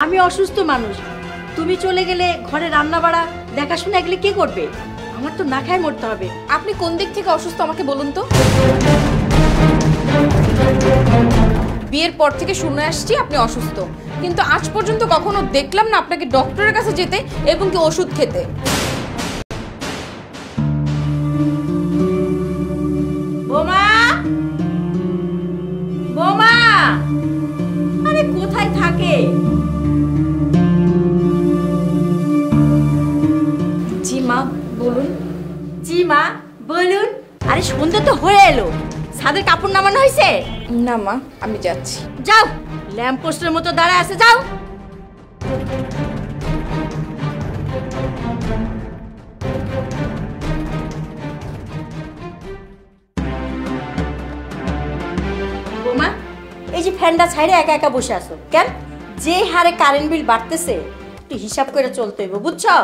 আমি অসুস্থ মানুষ, তুমি চলে গেলে ঘরে রান্না বাড়া দেখাশোনা এগুলো কে করবে? আমার তো না খায় মরতে হবে। আপনি কোন দিক থেকে অসুস্থ আমাকে বলুন তো। বিয়ের পর থেকে শুনে আসছি আপনি অসুস্থ, কিন্তু আজ পর্যন্ত কখনো দেখলাম না আপনাকে ডক্টরের কাছে যেতে এবং কি ওষুধ খেতে। বোমা, বোমা, আরে কোথায় থাকে? জি মা বলুন। জি মা বলুন। আরে সন্ধ্যা তো হয়ে এলো, ছাদের কাপড় নামানো হয়েছে? না মা, আমি যাচ্ছি। যাও, ল্যাম্প পোস্টের মতো দাঁড়ায় আছে, যাও। বোমা, এই যে ফ্যানটা ছাইড়ে একা একা বসে আছো কেন? যে হারে কারেন্ট বিল বাড়তেছে, একটু হিসাব করে চলতে হইব, বুঝছো?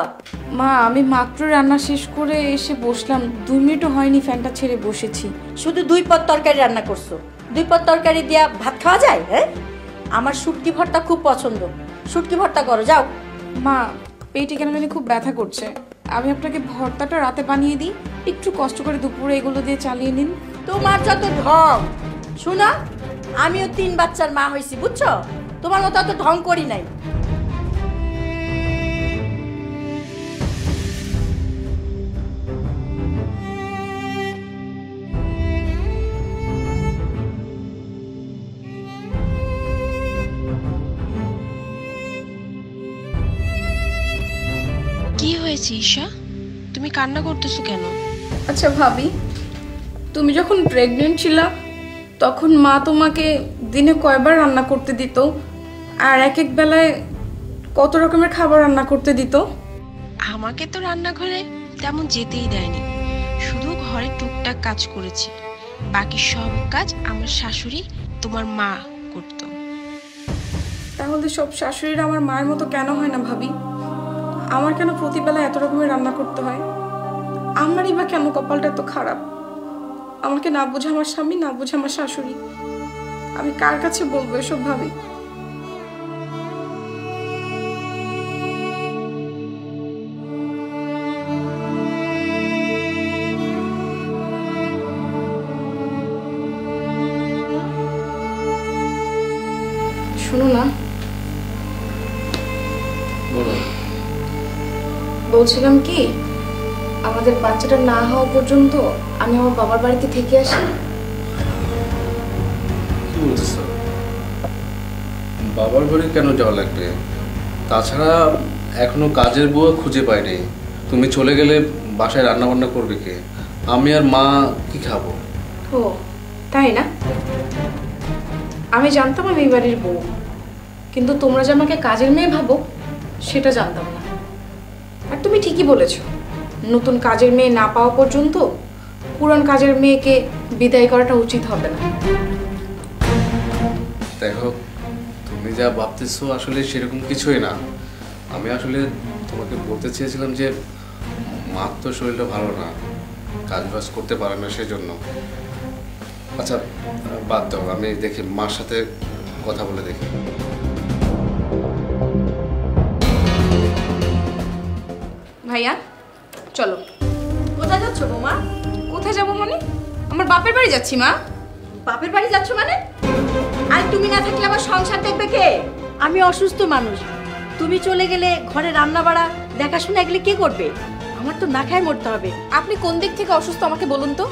মা, আমি মাত্র রান্না শেষ করে এসে বসলাম, 2 মিনিটও হয়নি ফ্যানটা ছেড়ে বসেছি। শুধু 2 পদ তরকারি রান্না করছো, 2 পদ তরকারি দিয়া ভাত খাওয়া যায়? হ্যাঁ, আমার শুটকি ভর্তা খুব পছন্দ, শুটকি ভর্তা করো, যাও। মা, পেটে কেন জানি খুব ব্যথা করছে, আমি আপনাকে ভর্তাটা রাতে বানিয়ে দিই, একটু কষ্ট করে দুপুরে এগুলো দিয়ে চালিয়ে নিন। তোমার যত ঢং, শোনো, আমিও 3 বাচ্চার মা হয়েছি, বুঝছো? তোমার মতো অত ঢং করি নাই। কি হয়েছে ঈশা, তুমি কান্না করতেছো কেন? আচ্ছা ভাবি, তুমি যখন প্রেগনেন্ট ছিলা তখন মা তোমাকে দিনে কয়বার রান্না করতে দিত, আর এক এক বেলায় কত রকমের খাবার রান্না করতে দিত? আমাকে তো রান্নাঘরে তেমন যেতেই দেয়নি, শুধু ঘরে টুকটাক কাজ করেছি, বাকি সব কাজ আমার শাশুড়ি, তোমার মা করতো। তাহলে সব শাশুড়িরা আমার মায়ের মতো কেন হয় না ভাবি? আমার কেন প্রতিবেলা এত রকমের রান্না করতে হয়? আমারই বা কেন কপালটা এত খারাপ? আমাকে না বুঝে আমার স্বামী, না বুঝে আমার শাশুড়ি, আমি কার কাছে বলবো এসব ভাবি? শোনো না, বলছিলাম কি, আমাদের বাচ্চাটা না হওয়া পর্যন্ত আমি আমার বাবার বাড়িতে থেকে আসি। কি বলতেছ? বাবার বাড়ি কেন যাওয়া লাগবে? তাছাড়া এখনো কাজের বউ খুঁজে পাইনি। তুমি চলে গেলে বাসায় রান্না বান্না করবে কে? আমি আর মা কি খাবো? ও তাই না? আমি জানতাম আমি এই বাড়ির বউ, কিন্তু তোমরা যে আমাকে কাজের মেয়ে ভাবো সেটা জানতাম না। আর তুমি ঠিকই বলেছো, নতুন কাজের মেয়ে না পাওয়া পর্যন্ত পুরান কাজের মেয়েকে বিদায় করাটা উচিত হবে না। দেখো, তুমি যা ভাবতেছো আসলে সেরকম কিছুই না। আমি আসলে তোমাকে বলতে চেয়েছিলাম যে মার তো শরীরটা ভালো না, কাজ বাজ করতে পারে না, সেজন্য। আচ্ছা বাদ দাও, আমি দেখি মার সাথে কথা বলে দেখি। ভাইয়া চলো। কোথায় যাচ্ছ বোমা? কোথায় যাবো মানে? আমার বাপের বাড়ি যাচ্ছি মা। বাপের বাড়ি যাচ্ছ মানে? আর তুমি না থাকলে আমার সংসার দেখবে কে? আমি অসুস্থ মানুষ, তুমি চলে গেলে ঘরে রান্না বাড়া দেখাশোনা এগুলো কে করবে? আমার তো না খায় মরতে হবে। আপনি কোন দিক থেকে অসুস্থ আমাকে বলুন তো।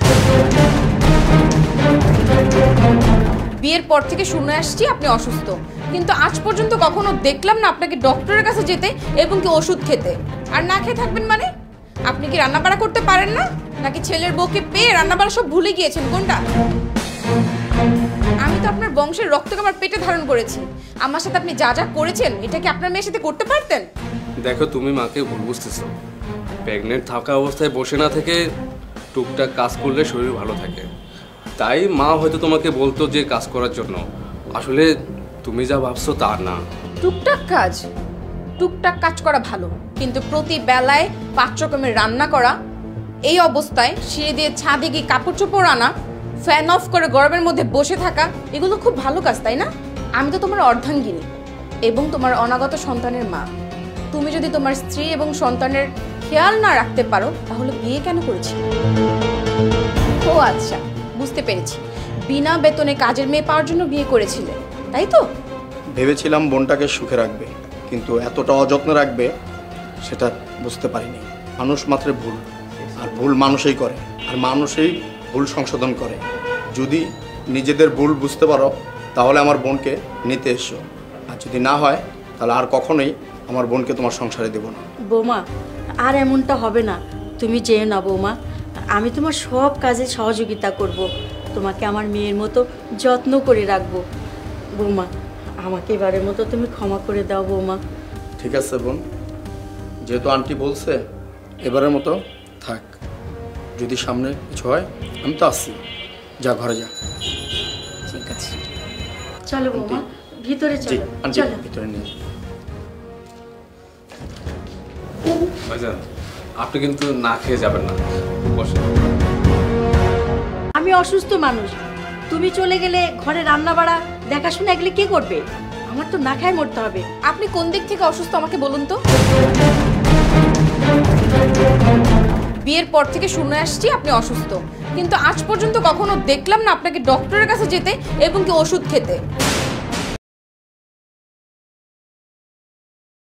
বিয়ের পর থেকে শুনে আসছি আপনি অসুস্থ, কিন্তু আজ পর্যন্ত কখনো দেখলাম না আপনাকে ডক্টরের কাছে যেতে এবং কি ওষুধ খেতে। আর না খেয়ে থাকবেন মানে? আপনি কি রান্নাবাড়া করতে পারেন না, নাকি ছেলের বউকে পেয়ে রান্নাবাড়া সব ভুলে গিয়েছেন? কোনটা? আমি তো আপনার বংশের রক্তকে আমার পেটে ধারণ করেছি, আমার সাথে আপনি যা যা করেছেন এটা কি আপনার মেয়ের সাথে করতে পারতেন? দেখো, তুমি মাকে ভুল বুঝতেছো। প্রেগনেন্ট থাকা অবস্থায় বসে না থেকে টুকটাক কাজ করলে শরীর ভালো থাকে, তাই মা হয়তো তোমাকে বলতো যে কাজ করার জন্য। আসলে তুমি যা ভাবছো তা না। টুকটাক কাজ, টুকটাক কাজ করা ভালো, কিন্তু প্রতি বেলায় 5 রকমের রান্না করা, এই অবস্থায় সিঁড়ি দিয়ে ছাদে গিয়ে কাপড় চোপড় আনা, ফ্যান অফ করে গরমের মধ্যে বসে থাকা, এগুলো খুব ভালো কাজ তাই না? আমি তো তোমার অর্ধাঙ্গিনী, এবং তোমার অনাগত সন্তানের মা। তুমি যদি তোমার স্ত্রী এবং সন্তানের খেয়াল না রাখতে পারো তাহলে বিয়ে কেন করেছি? ও আচ্ছা, বুঝতে পেরেছি, বিনা বেতনে কাজের মেয়ে পাওয়ার জন্য বিয়ে করেছিলে, তাই তো? ভেবেছিলাম বোনটাকে সুখে রাখবে, কিন্তু এতটা অযত্নে রাখবে সেটা বুঝতে পারিনি। মানুষ মাত্র ভুল, আর ভুল মানুষই করে, আর মানুষই ভুল সংশোধন করে। যদি নিজেদের ভুল বুঝতে পারো তাহলে আমার বোনকে নিতে এসো, আর যদি না হয় তাহলে আর কখনোই আমার বোনকে তোমার সংসারে দেবো না। বৌমা, আর এমনটা হবে না, তুমি যেও না বৌমা। আমি তোমার সব কাজে সহযোগিতা করব, তোমাকে আমার মেয়ের মতো যত্ন করে রাখবো। বৌমা, আমাকে এবারের মতো তুমি ক্ষমা করে দাও বৌমা। ঠিক আছে বোন, যেহেতু আন্টি বলছে এবারের মতো থাক, যদি সামনে কিছু হয় আমি তো আসছি। যা, ঘরে যা। ঠিক আছে, চলো বৌমা, ভিতরে জি চলো। আন্টি, চলো। ভিতরে নিয়ে ভাইজান, আপনি কিন্তু না খেয়ে যাবেন না, বসে। আমি অসুস্থ মানুষ, তুমি চলে গেলে ঘরে রান্না বাড়া দেখাশোনা এগুলো কে করবে? আমার তো না খায় মরতে হবে। আপনি কোন দিক থেকে অসুস্থ আমাকে বলুন তো? বিয়ের পর থেকে শুনে আসছি আপনি অসুস্থ, কিন্তু আজ পর্যন্ত কখনো দেখলাম না আপনাকে ডক্টরের কাছে যেতে এবং কি ওষুধ খেতে।